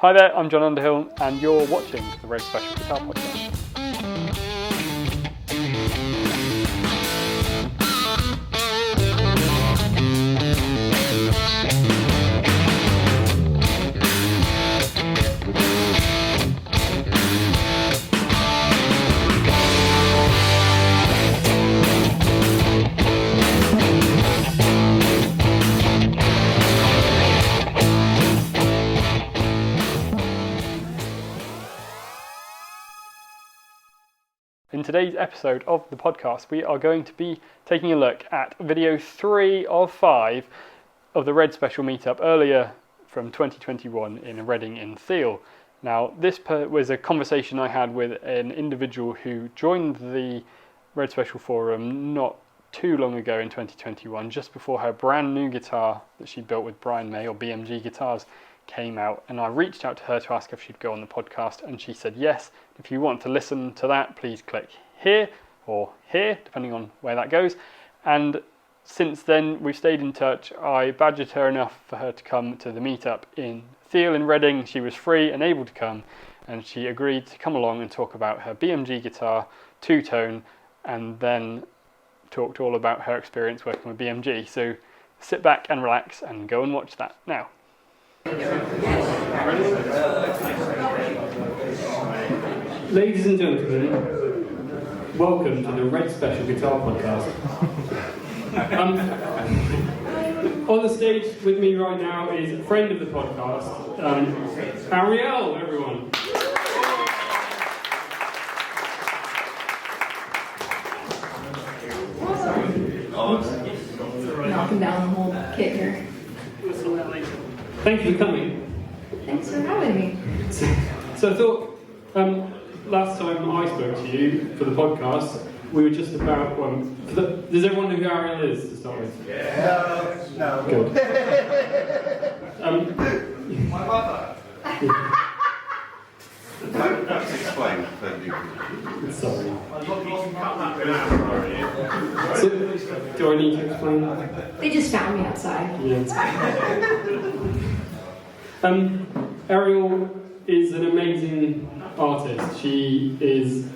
Hi there, I'm John Underhill, and you're watching the Red Special Guitar Podcast. In today's episode of the podcast, we are going to be taking a look at video 3 of 5 of the Red Special Meetup earlier from 2021 in Reading in Thiel. Now, this was a conversation I had with an individual who joined the Red Special forum not too long ago in 2021, just before her brand new guitar that she built with Brian May, or BMG Guitars, came out, and I reached out to her to ask if she'd go on the podcast, and she said yes. If you want to listen to that, please click here or here, depending on where that goes. And since then, we've stayed in touch. I badgered her enough for her to come to the meetup in Thiel in Reading. She was free and able to come, and she agreed to come along and talk about her BMG guitar, two-tone, and then talked all about her experience working with BMG. So sit back and relax and go and watch that now. Ladies and gentlemen, welcome to the Red Special Guitar Podcast. On the stage with me right now is a friend of the podcast, Arielle, everyone. Knocking down the whole kit here. Thank you for coming. Thanks for having me. So I thought, last time I spoke to you for the podcast, we were just about, does everyone know who Arielle is to start with? Yeah. No. Good. My mother. That's explained. Sorry. So, do I need to explain? They just found me outside. Yeah. Arielle is an amazing artist. She is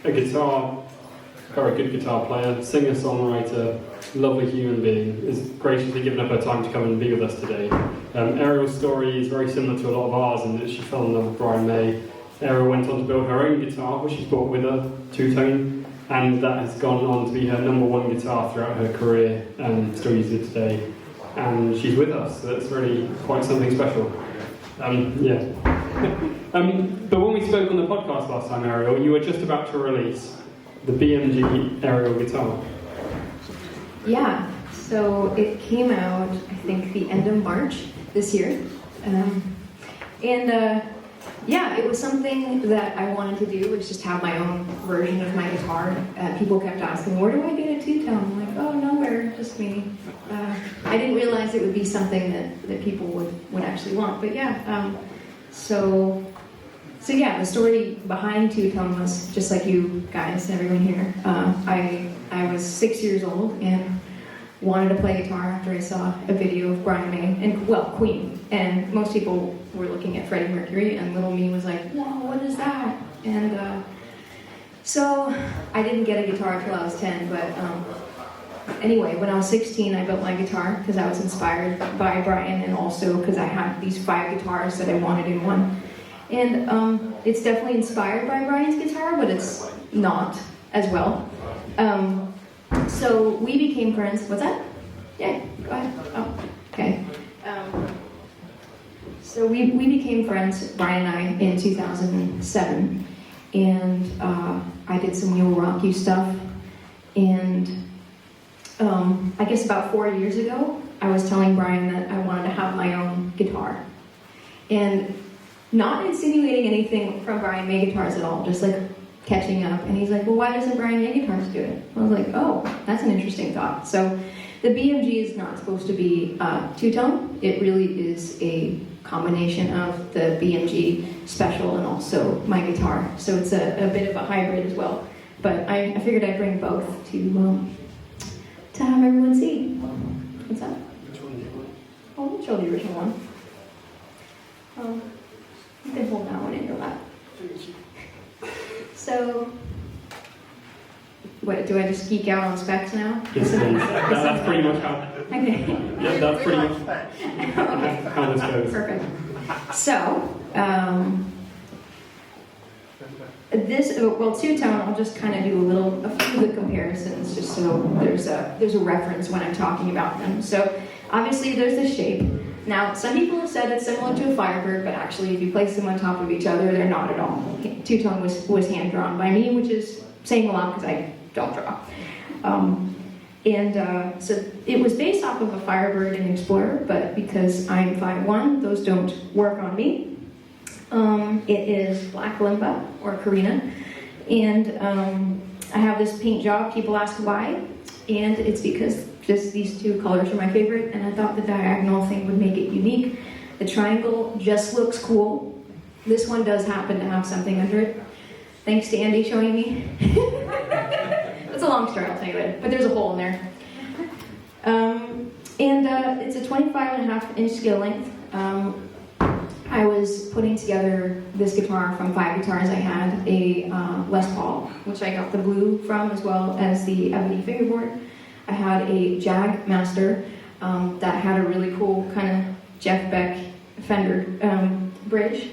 a very good guitar player, singer, songwriter, lovely human being, is graciously given up her time to come and be with us today. Arielle's story is very similar to a lot of ours in that she fell in love with Brian May. Arielle went on to build her own guitar, which she's brought with her, two-tone, and that has gone on to be her #1 guitar throughout her career, and still uses it today. And she's with us, so that's really quite something special. But when we spoke on the podcast last time, Arielle, you were just about to release the BMG Aerial guitar. Yeah, so it came out, I think, the end of March this year. Yeah, it was something that I wanted to do, was just have my own version of my guitar. People kept asking, where do I get a two-tone? I'm like, oh, nowhere, just me. I didn't realize it would be something that people would actually want, but yeah. So yeah, the story behind two-tone was just like you guys, everyone here. I was 6 years old and wanted to play guitar after I saw a video of Brian May and Queen, and most people were looking at Freddie Mercury, and little me was like, whoa, what is that? And so I didn't get a guitar until I was 10, but anyway, when I was 16, I built my guitar because I was inspired by Brian, and also because I had these 5 guitars that I wanted in one. And it's definitely inspired by Brian's guitar, but it's not as well. So we became friends. What's that? Yeah, go ahead. Oh, okay. So we became friends, Brian and I, in 2007. And I did some You'll Rock You stuff. And I guess about 4 years ago, I was telling Brian that I wanted to have my own guitar. And not insinuating anything from Brian May guitars at all, just like catching up. And he's like, well, why doesn't Brian May guitars do it? I was like, oh, that's an interesting thought. So the BMG is not supposed to be two-tone. It really is a combination of the BMG Special and also my guitar. So it's a bit of a hybrid as well. But I figured I'd bring both to have everyone see. What's that? Which one do you want? Oh, we'll show the original one. can hold that one in your lap. So, what, do I just geek out on specs now? Yes, please. That's pretty much how. Okay. Yeah, that's pretty much how this goes. Perfect. So, two-tone, I'll just kind of do a few of the comparisons just so there's a reference when I'm talking about them. So, obviously there's the shape. Now, some people have said it's similar to a Firebird, but actually if you place them on top of each other, they're not at all. Two-tone was hand-drawn by me, which is saying a lot because I don't draw. So it was based off of a Firebird and Explorer, but because I'm 5'1", those don't work on me. It is black limpa, or Karina, and I have this paint job. People ask why, and it's because just these two colors are my favorite, and I thought the diagonal thing would make it unique. The triangle just looks cool. This one does happen to have something under it. Thanks to Andy showing me. It's a long story, I'll tell you later, but there's a hole in there. It's a 25.5-inch scale length. I was putting together this guitar from 5 guitars I had, a Les Paul, which I got the blue from, as well as the ebony fingerboard. I had a Jag Master that had a really cool kind of Jeff Beck Fender bridge.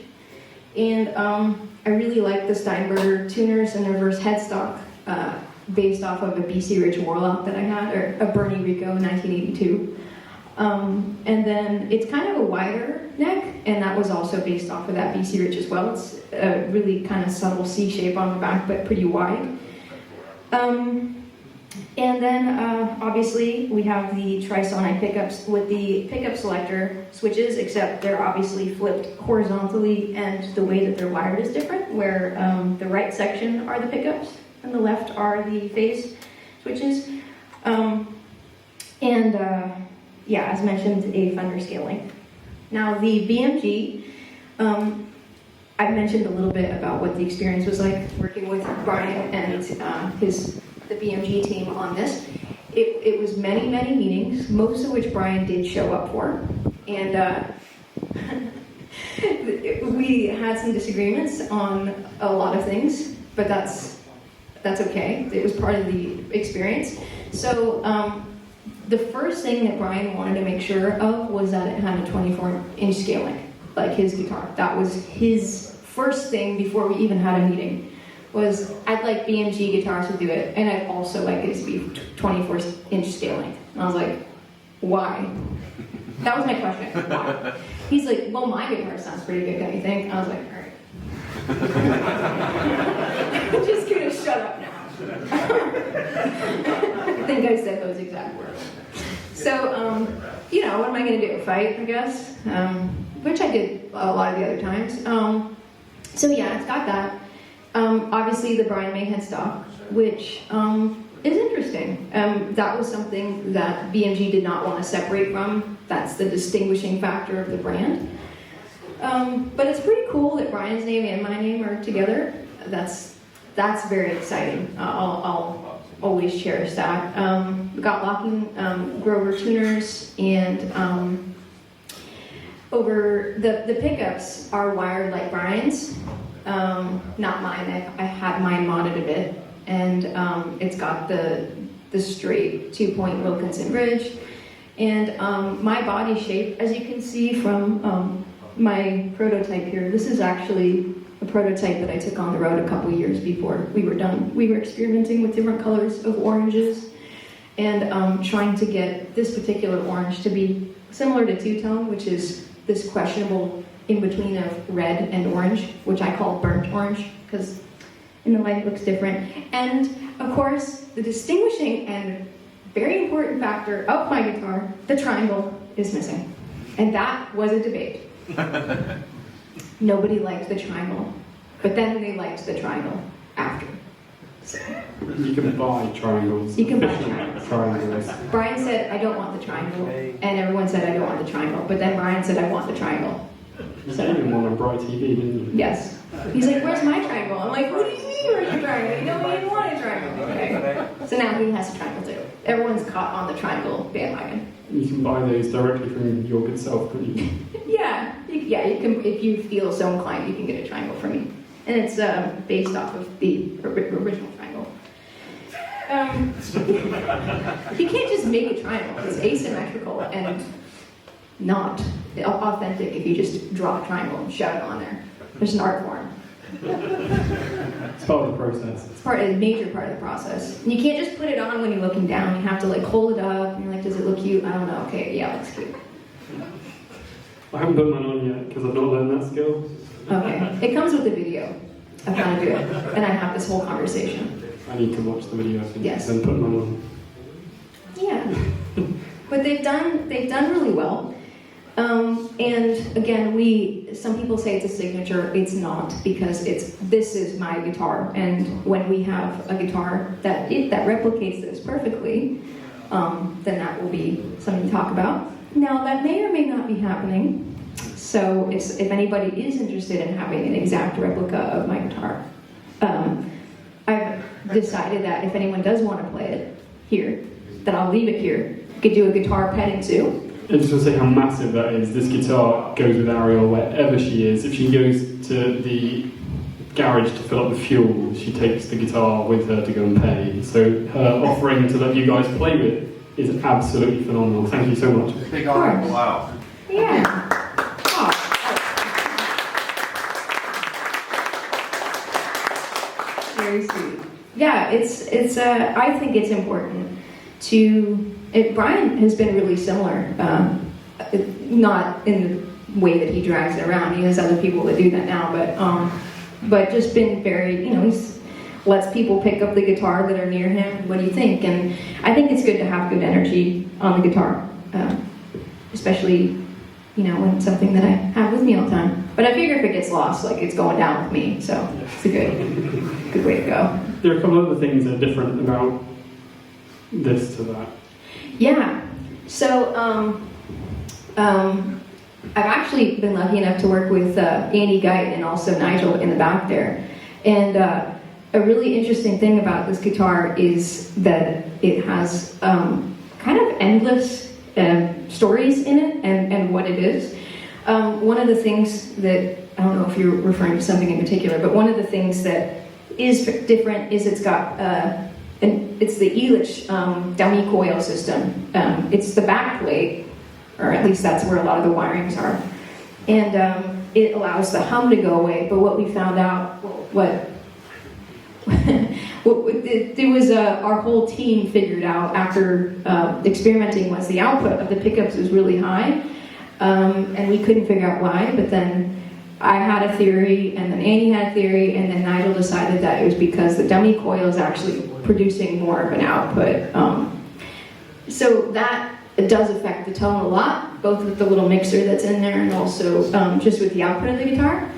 And I really liked the Steinberger tuners and reverse headstock based off of a BC Rich Warlock that I had, or a Bernie Rico 1982. And then it's kind of a wider neck, and that was also based off of that BC Rich as well. It's a really kind of subtle C shape on the back, but pretty wide. And then obviously we have the Trisonic pickups with the pickup selector switches, except they're obviously flipped horizontally, and the way that they're wired is different, where the right section are the pickups and the left are the phase switches. Yeah, as mentioned, a Fender scale length. Now the BMG, I mentioned a little bit about what the experience was like working with Brian and the BMG team on this. It was many, many meetings, most of which Brian did show up for. And we had some disagreements on a lot of things, but that's okay. It was part of the experience. So the first thing that Brian wanted to make sure of was that it had a 24-inch scale length, like his guitar. That was his first thing before we even had a meeting. Was I'd like BMG guitars to do it, and I'd also like it to be 24-inch scale length. And I was like, why? That was my question. Why? He's like, well, my guitar sounds pretty good, don't you think? I was like, all right. I'm just gonna shut up now. I think I said those exact words. So, what am I gonna do? Fight, I guess? Which I did a lot of the other times. So yeah, it's got that. Obviously the Brian May headstock, which is interesting. That was something that BMG did not want to separate from. That's the distinguishing factor of the brand. But it's pretty cool that Brian's name and my name are together. That's very exciting. I'll always cherish that. We got locking Grover tuners, and over the pickups are wired like Brian's. Not mine. I had mine modded a bit, and it's got the straight 2-point Wilkinson bridge, and my body shape, as you can see from my prototype here. This is actually a prototype that I took on the road a couple years before we were done. We were experimenting with different colors of oranges, and trying to get this particular orange to be similar to two-tone, which is this questionable in between of red and orange, which I call burnt orange, because in the light it looks different. And of course, the distinguishing and very important factor of my guitar, the triangle, is missing. And that was a debate. Nobody liked the triangle, but then they liked the triangle after. So, you can buy triangles. You can buy triangles. Brian said, I don't want the triangle, and everyone said, I don't want the triangle, but then Brian said, I want the triangle. You even won on Bright TV, didn't you? Yes. He's like, where's my triangle? I'm like, what do you mean where's your triangle? You don't even want a triangle. Okay. So now he has a triangle too. Everyone's caught on the triangle bandwagon. You can buy those directly from your good self, couldn't you? Yeah, you yeah, you can, if you feel so inclined, you can get a triangle from me. And it's based off of the original triangle. You can't just make a triangle. It's asymmetrical and not authentic if you just draw a triangle and shove it on there. There's an art form. It's part of the process. It's a major part of the process. And you can't just put it on when you're looking down. You have to like hold it up and you're like, does it look cute? I don't know. Okay, yeah, it looks cute. I haven't put mine on yet because I've not learned that skill. Okay, it comes with a video of how to do it, and I have this whole conversation. I need to watch the video, I think, Yes. then put mine on. Yeah, but they've done really well. And again, some people say it's a signature. It's not, because this is my guitar, and when we have a guitar that replicates this perfectly, then that will be something to talk about. Now, that may or may not be happening. So if anybody is interested in having an exact replica of my guitar, I've decided that if anyone does want to play it here, then I'll leave it here. You could do a guitar petting zoo. I just want to say how massive that is. This guitar goes with Arielle wherever she is. If she goes to the garage to fill up the fuel, she takes the guitar with her to go and pay. So her offering to let you guys play with is absolutely phenomenal. Thank you so much. Big arm, wow. Yeah. Oh. Very sweet. Yeah, it's. I think it's important to. Brian has been really similar, not in the way that he drags it around. He has other people that do that now, but just been very, he lets people pick up the guitar that are near him. What do you think? And I think it's good to have good energy on the guitar, especially, when it's something that I have with me all the time. But I figure if it gets lost, like, it's going down with me, so it's a good way to go. There are a couple of other things that are different about this to that. Yeah, so I've actually been lucky enough to work with Andy Geit and also Nigel in the back there. And a really interesting thing about this guitar is that it has kind of endless stories in it and what it is. One of the things that, I don't know if you're referring to something in particular, but one of the things that is different is it's got it's the Elitch dummy coil system. It's the back plate, or at least that's where a lot of the wirings are. And it allows the hum to go away. But what we found out, our whole team figured out after experimenting, was the output of the pickups was really high. And we couldn't figure out why, but then I had a theory, and then Andy had a theory, and then Nigel decided that it was because the dummy coil is actually producing more of an output. So that does affect the tone a lot, both with the little mixer that's in there and also just with the output of the guitar.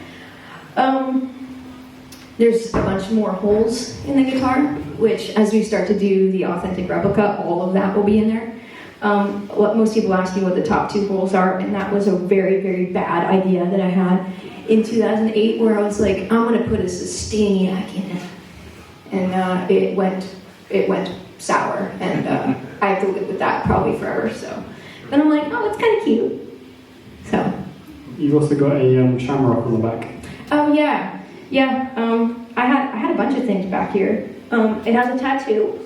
There's a bunch more holes in the guitar, which as we start to do the authentic replica, all of that will be in there. Most people ask me what the top 2 holes are, and that was a very, very bad idea that I had in 2008, where I was like, I'm going to put a Sustainiac in it. And it went sour, and I have to live with that probably forever. So then I'm like, oh, it's kind of cute. So You've also got a Shamrock on the back. oh yeah. I had a bunch of things back here. It has a tattoo.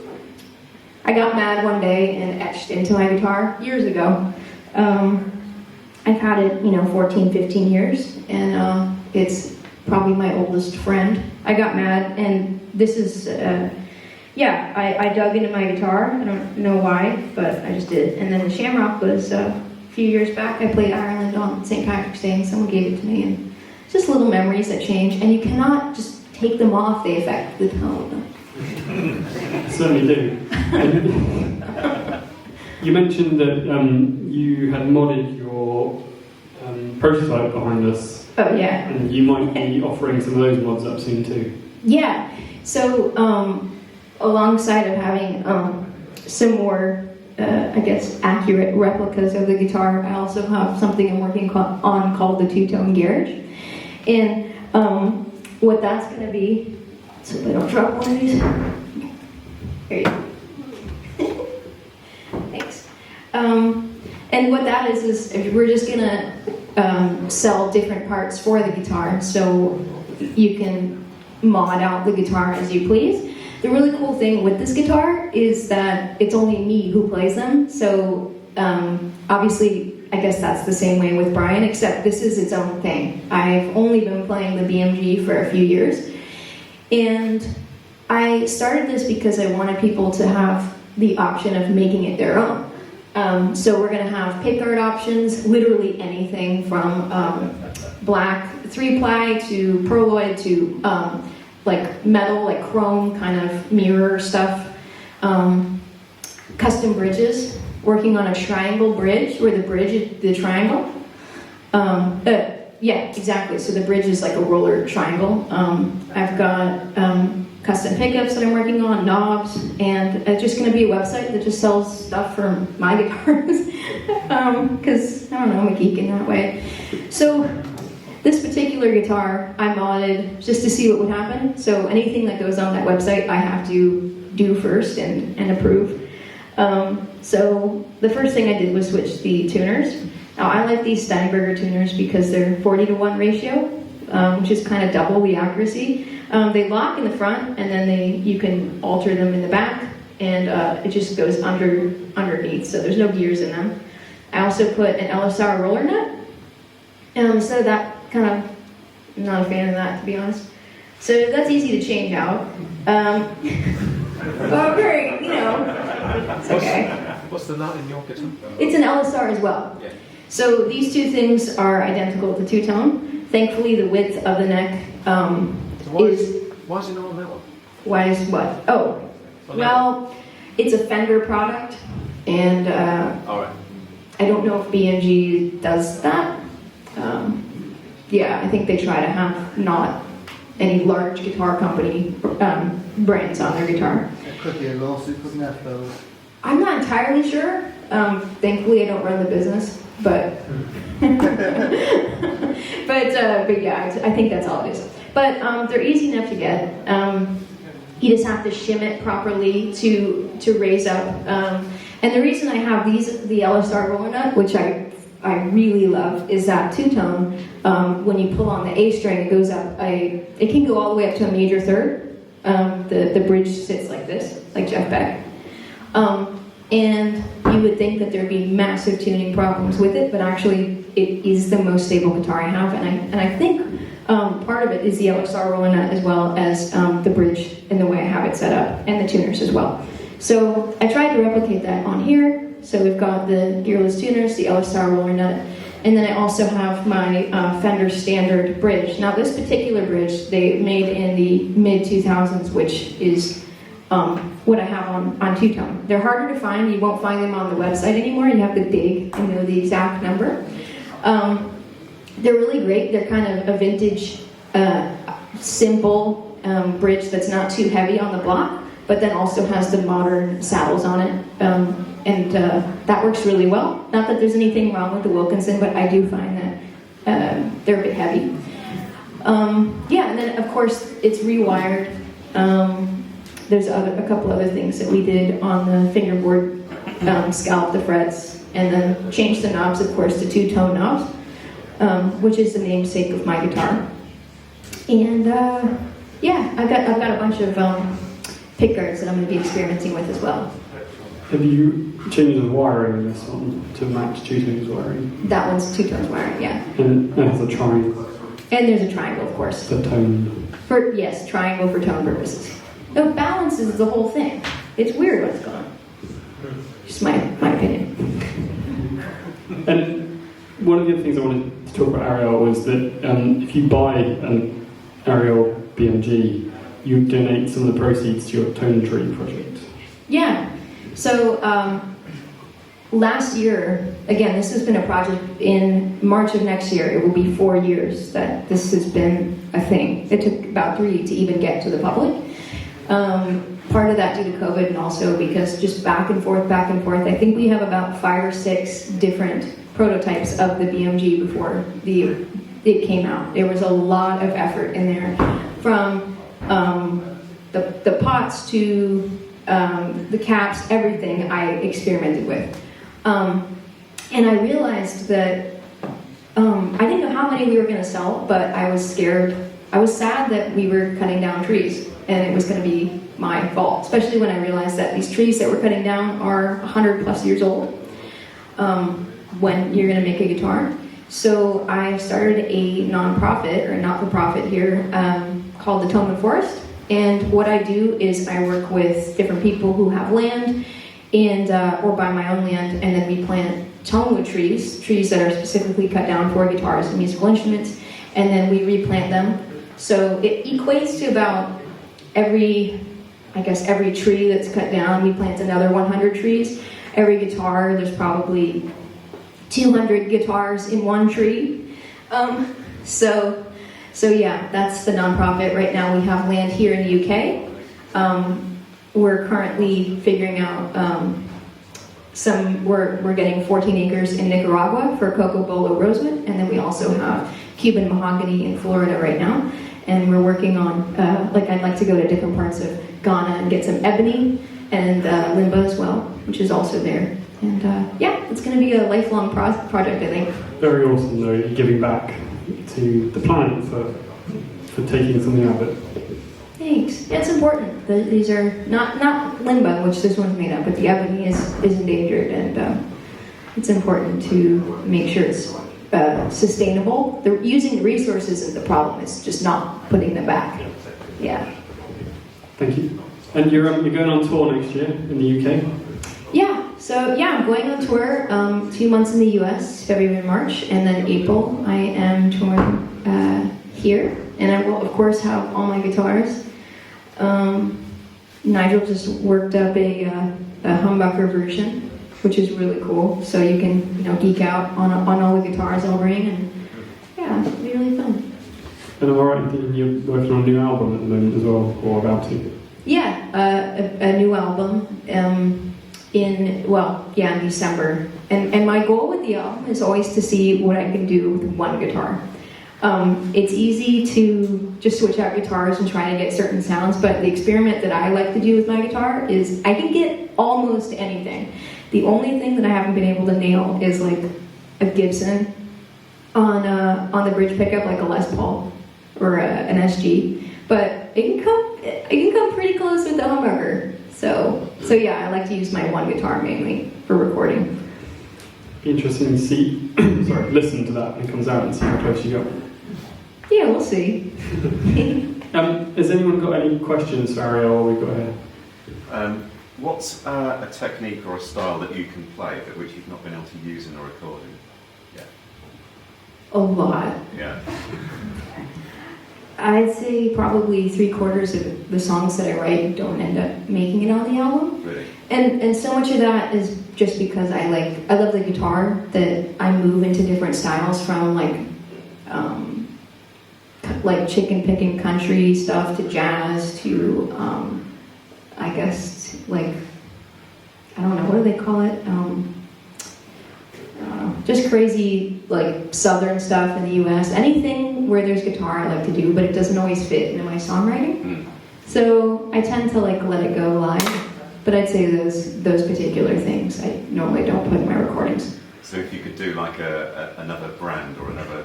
I got mad one day and etched into my guitar years ago. I've had it, 14, 15 years, and it's probably my oldest friend. I got mad, and this is, I dug into my guitar. I don't know why, but I just did. And then the Shamrock was a few years back. I played Ireland on St. Patrick's Day, and someone gave it to me. And it's just little memories that change, and you cannot just take them off. They affect the tone. Certainly do. You mentioned that you had modded your prototype behind us. Oh, yeah. And you might be offering some of those mods up soon too. Yeah. So, alongside of having some more, accurate replicas of the guitar, I also have something I'm working on called the Two-Tone Garage. And what that's going to be, so I don't drop one of these. There you go. Thanks. And what that is we're just gonna sell different parts for the guitar, so you can mod out the guitar as you please. The really cool thing with this guitar is that it's only me who plays them, so obviously I guess that's the same way with Brian, except this is its own thing. I've only been playing the BMG for a few years, and I started this because I wanted people to have the option of making it their own. So we're going to have pickguard options, literally anything from black 3-ply to perloid to like metal, like chrome kind of mirror stuff. Custom bridges, working on a triangle bridge where the bridge is the triangle. Yeah, exactly. So the bridge is like a roller triangle. I've got custom pickups that I'm working on, knobs, and it's just going to be a website that just sells stuff for my guitars. Because, I don't know, I'm a geek in that way. So this particular guitar I modded just to see what would happen. So anything that goes on that website I have to do first and approve. So the first thing I did was switch the tuners. Now I like these Steinberger tuners because they're 40-to-1 ratio, which is kind of double the accuracy. They lock in the front, and then you can alter them in the back, and it just goes underneath, so there's no gears in them. I also put an LSR roller nut, so that kind of, I'm not a fan of that, to be honest. So that's easy to change out. But very, it's okay. What's the nut in your guitar? It's an LSR as well. Yeah. So these two things are identical to two-tone. Thankfully, the width of the neck Why is it not on that one? Why is what? Oh, well, it's a Fender product, and All right. I don't know if BMG does that. Yeah, I think they try to have not any large guitar company brands on their guitar. It could be a lawsuit, couldn't it, though? I'm not entirely sure. Thankfully, I don't run the business, but but yeah, I think that's all it is. But they're easy enough to get. You just have to shim it properly to raise up. And the reason I have the LSR roller nut, which I really love, is that two-tone. When you pull on the A string, it goes up. It can go all the way up to a major third. The bridge sits like this, like Jeff Beck. And you would think that there'd be massive tuning problems with it, but actually it is the most stable guitar I have, and I think part of it is the LXR roller nut as well as the bridge and the way I have it set up, and the tuners as well. So I tried to replicate that on here. So we've got the gearless tuners, the LXR roller nut, and then I also have my Fender standard bridge. Now this particular bridge they made in the mid-2000s, which is what I have on two-tone. They're harder to find. You won't find them on the website anymore. You have to dig and know the exact number. They're really great. They're kind of a vintage, simple bridge that's not too heavy on the block, but then also has the modern saddles on it. And that works really well. Not that there's anything wrong with the Wilkinson, but I do find that they're a bit heavy. Yeah, and then of course it's rewired. There's a couple other things that we did on the fingerboard, scallop the frets, and then change the knobs, of course, to two-tone knobs, which is the namesake of my guitar. And yeah, I've got a bunch of pick guards that I'm going to be experimenting with as well. Have you changed the wiring in this one to match two-tones wiring? That one's two-tones wiring, yeah. And it has a triangle. And there's a triangle, of course. The tone. Yes, triangle for tone purposes. No, balance is the whole thing. It's weird what's going on. Just my opinion. And one of the other things I wanted to talk about Arielle was that if you buy an Arielle BMG, you donate some of the proceeds to your Tone Tree project. Yeah. So last year, again, this has been a project. In March of next year, it will be 4 years that this has been a thing. It took about 3 to even get to the public. Part of that due to COVID, and also because just back and forth. I think we have about 5 or 6 different prototypes of the BMG before it came out. There was a lot of effort in there, from the pots to the caps, everything I experimented with. And I realized that I didn't know how many we were going to sell, but I was scared. I was sad that we were cutting down trees, and it was going to be my fault, especially when I realized that these trees that we're cutting down are 100 plus years old when you're going to make a guitar. So I started a non-profit, or not-for-profit here, called the Tillman Forest. And what I do is I work with different people who have land, and or buy my own land, and then we plant tonewood trees that are specifically cut down for guitars and musical instruments, and then we replant them. So it equates to about every tree that's cut down, we plant another 100 trees. Every guitar, there's probably 200 guitars in one tree. So yeah, that's the nonprofit. Right now we have land here in the UK. We're currently figuring out we're getting 14 acres in Nicaragua for Coco Bolo rosewood, and then we also have Cuban mahogany in Florida right now. And we're working on, I'd like to go to different parts of Ghana and get some ebony and limba as well, which is also there. And yeah, it's going to be a lifelong project, I think. Very awesome, though, you're giving back to the planet for taking something out of it. Thanks. Yeah, it's important. These are not limba, which this one's made of, but the ebony is endangered, and it's important to make sure it's sustainable. Using the resources is the problem. It's just not putting them back. Yeah. Thank you. And you're going on tour next year in the UK? Yeah. So yeah, I'm going on tour. 2 months in the US, February and March, and then April I am touring here, and I will of course have all my guitars. Nigel just worked up a humbucker version, which is really cool. So you can geek out on all the guitars I'll bring, and yeah, it'll be really fun. And am I right in thinking you're working on a new album at the moment as well, or about to? Yeah, a new album in December. And my goal with the album is always to see what I can do with one guitar. It's easy to just switch out guitars and try to get certain sounds, but the experiment that I like to do with my guitar is I can get almost anything. The only thing that I haven't been able to nail is like a Gibson on the bridge pickup, like a Les Paul or an SG. But it can come pretty close with the humbucker. So yeah, I like to use my one guitar mainly for recording. Be interesting to see, listen to that when it comes out and see how close you go. Yeah, we'll see. Has anyone got any questions for Arielle while we got here? What's a technique or a style that you can play but which you've not been able to use in a recording yet? A lot. Yeah. I'd say probably 3/4 of the songs that I write don't end up making it on the album. Really? And so much of that is just because I love the guitar, that I move into different styles from like chicken picking country stuff to jazz to I guess like, I don't know, what do they call it? Just crazy like southern stuff in the US. Anything where there's guitar I like to do, but it doesn't always fit into my songwriting. So I tend to like let it go live. But I'd say those particular things I normally don't put in my recordings. So if you could do like another brand or another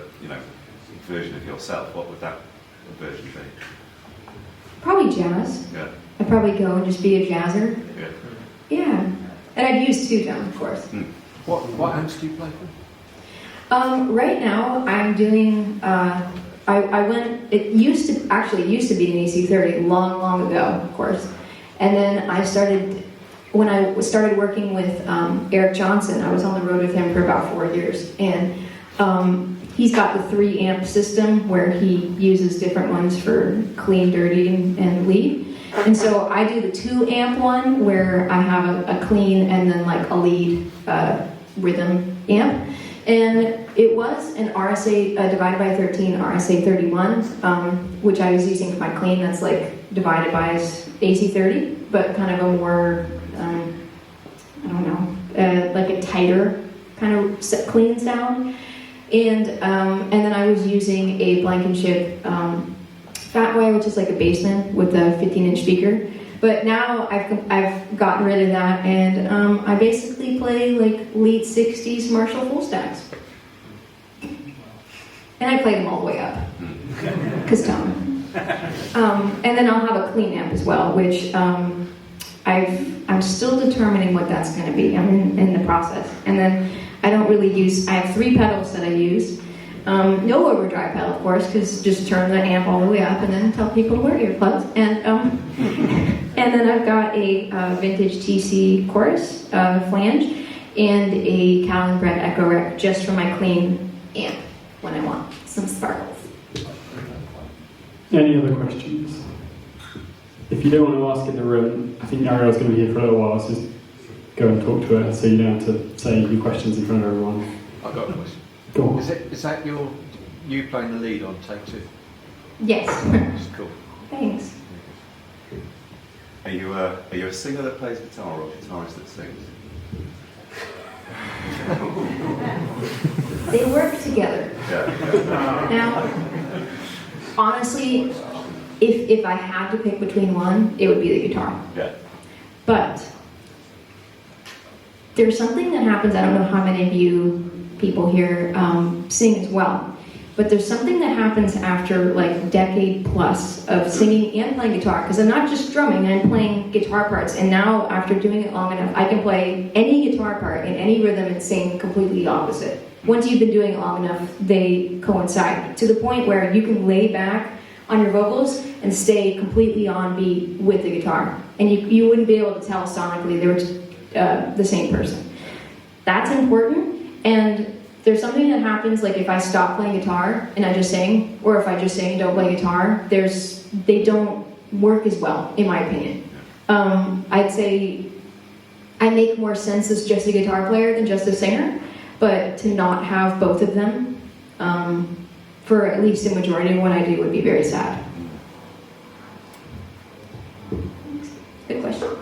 version of yourself, what would that version be? Probably jazz. Yeah. I'd probably go and just be a jazzer. Yeah. Yeah. And I'd use two-tone, of course. What amps do you play with? Right now, I'm doing. It used to be an EC30 long ago, of course, and then when I started working with Eric Johnson. I was on the road with him for about 4 years, and he's got the 3-amp system where he uses different ones for clean, dirty, and lead. And so I do the 2-amp one where I have a clean and then like a lead rhythm amp. And it was an RSA divided by 13 RSA 31, which I was using for my clean. That's like divided by AC 30, but kind of a more, like a tighter kind of clean sound. And then I was using a Blankenship Fatwire, which is like a Bassman with a 15-inch speaker. But now I've gotten rid of that, and I basically play like late 60s Marshall full stacks. And I play them all the way up, because tone. And then I'll have a clean amp as well, which I'm still determining what that's going to be. I'm in the process. And then I have 3 pedals that I use. No overdrive pedal, of course, because just turn the amp all the way up and then tell people to wear earplugs. And then I've got a vintage TC chorus flange and a Cal & Brett Echo Rec just for my clean amp when I want some sparkles. Any other questions? If you don't want to ask in the room, I think Arielle's going to be here for a little while, so just go and talk to her so you don't have to say your questions in front of everyone. I've got a question. Go on. Is that you playing the lead on take 2? Yes. That's cool. Thanks. Are you a singer that plays guitar or a guitarist that sings? They work together. Yeah. Now, honestly, if I had to pick between one, it would be the guitar. Yeah. But there's something that happens, I don't know how many of you people here sing as well, but there's something that happens after like a decade plus of singing and playing guitar, because I'm not just drumming, I'm playing guitar parts, and now after doing it long enough, I can play any guitar part in any rhythm and sing completely opposite. Once you've been doing it long enough, they coincide to the point where you can lay back on your vocals and stay completely on beat with the guitar, and you wouldn't be able to tell sonically they were the same person. That's important. And there's something that happens, like if I stop playing guitar and I just sing, or if I just sing and don't play guitar, they don't work as well, in my opinion. I'd say I make more sense as just a guitar player than just a singer, but to not have both of them, for at least the majority of what I do, would be very sad. Good question.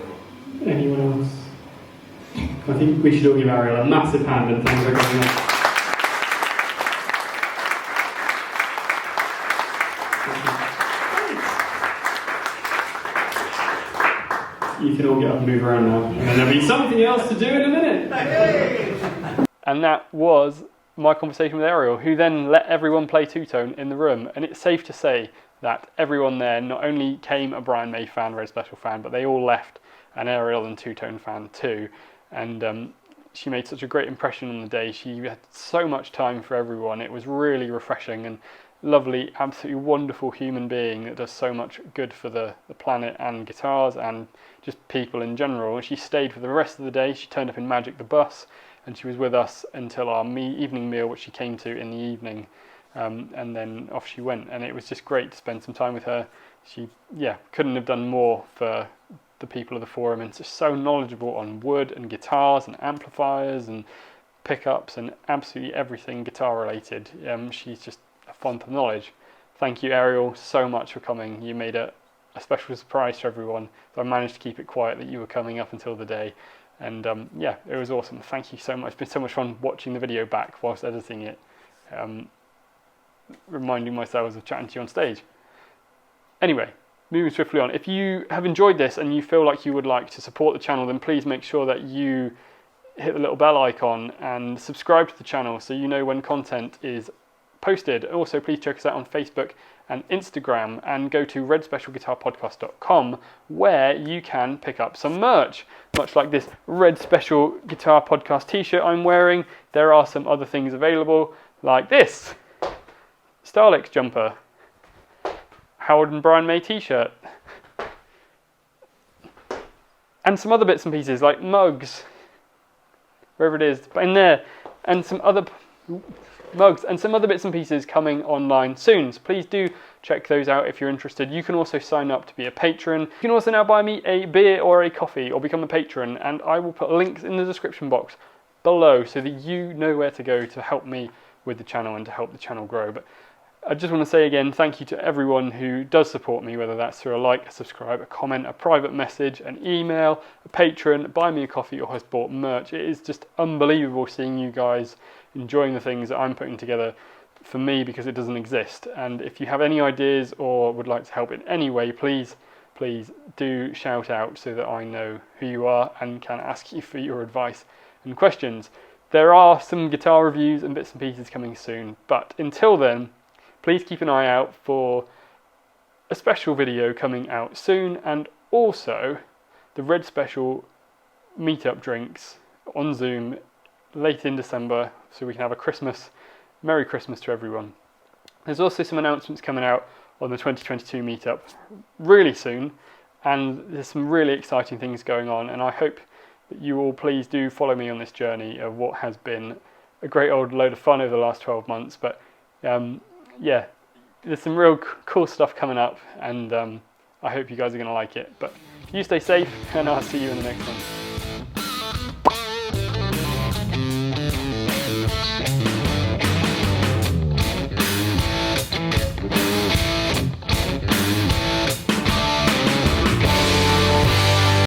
Anyone else? I think we should all give Arielle a massive hand and thank her very much. You can all get up and move around now, and then there'll be something else to do in a minute. And that was my conversation with Arielle, who then let everyone play two-tone in the room. And it's safe to say that everyone there not only came a Brian May fan, Red Special fan, but they all left an Arielle and two-tone fan too. And she made such a great impression on the day. She had so much time for everyone. It was really refreshing and lovely, absolutely wonderful human being that does so much good for the planet and guitars and just people in general. And she stayed for the rest of the day. She turned up in Magic the Bus, and she was with us until our evening meal, which she came to in the evening, and then off she went. And it was just great to spend some time with her. She, couldn't have done more for the people of the forum, and just so knowledgeable on wood and guitars and amplifiers and pickups and absolutely everything guitar related. She's just a font of knowledge. Thank you, Arielle, so much for coming. You made a special surprise for everyone. So I managed to keep it quiet that you were coming up until the day. And it was awesome. Thank you so much. It's been so much fun watching the video back whilst editing it, reminding myself of chatting to you on stage. Anyway, moving swiftly on. If you have enjoyed this and you feel like you would like to support the channel, then please make sure that you hit the little bell icon and subscribe to the channel so you know when content is posted. Also, please check us out on Facebook and Instagram, and go to redspecialguitarpodcast.com, where you can pick up some merch, much like this Red Special Guitar Podcast t-shirt I'm wearing. There are some other things available, like this Starlix jumper, Howard and Brian May t-shirt, and some other bits and pieces like mugs, wherever it is in there, and some other mugs and some other bits and pieces coming online soon. So please do check those out if you're interested. You can also sign up to be a patron. You can also now buy me a beer or a coffee or become a patron, and I will put links in the description box below so that you know where to go to help me with the channel and to help the channel grow. But I just want to say again, thank you to everyone who does support me, whether that's through a like, a subscribe, a comment, a private message, an email, a patron, buy me a coffee, or has bought merch. It is just unbelievable seeing you guys enjoying the things that I'm putting together for me, because it doesn't exist. And if you have any ideas or would like to help in any way, please do shout out so that I know who you are and can ask you for your advice and questions. there are some guitar reviews and bits and pieces coming soon, but until then, please keep an eye out for a special video coming out soon, and also the Red Special meetup drinks on Zoom late in December, so we can have a Merry Christmas to everyone. There's also some announcements coming out on the 2022 meetup really soon, and there's some really exciting things going on, and I hope that you all please do follow me on this journey of what has been a great old load of fun over the last 12 months. But yeah, there's some real cool stuff coming up, and I hope you guys are going to like it. But you stay safe, and I'll see you in the next one.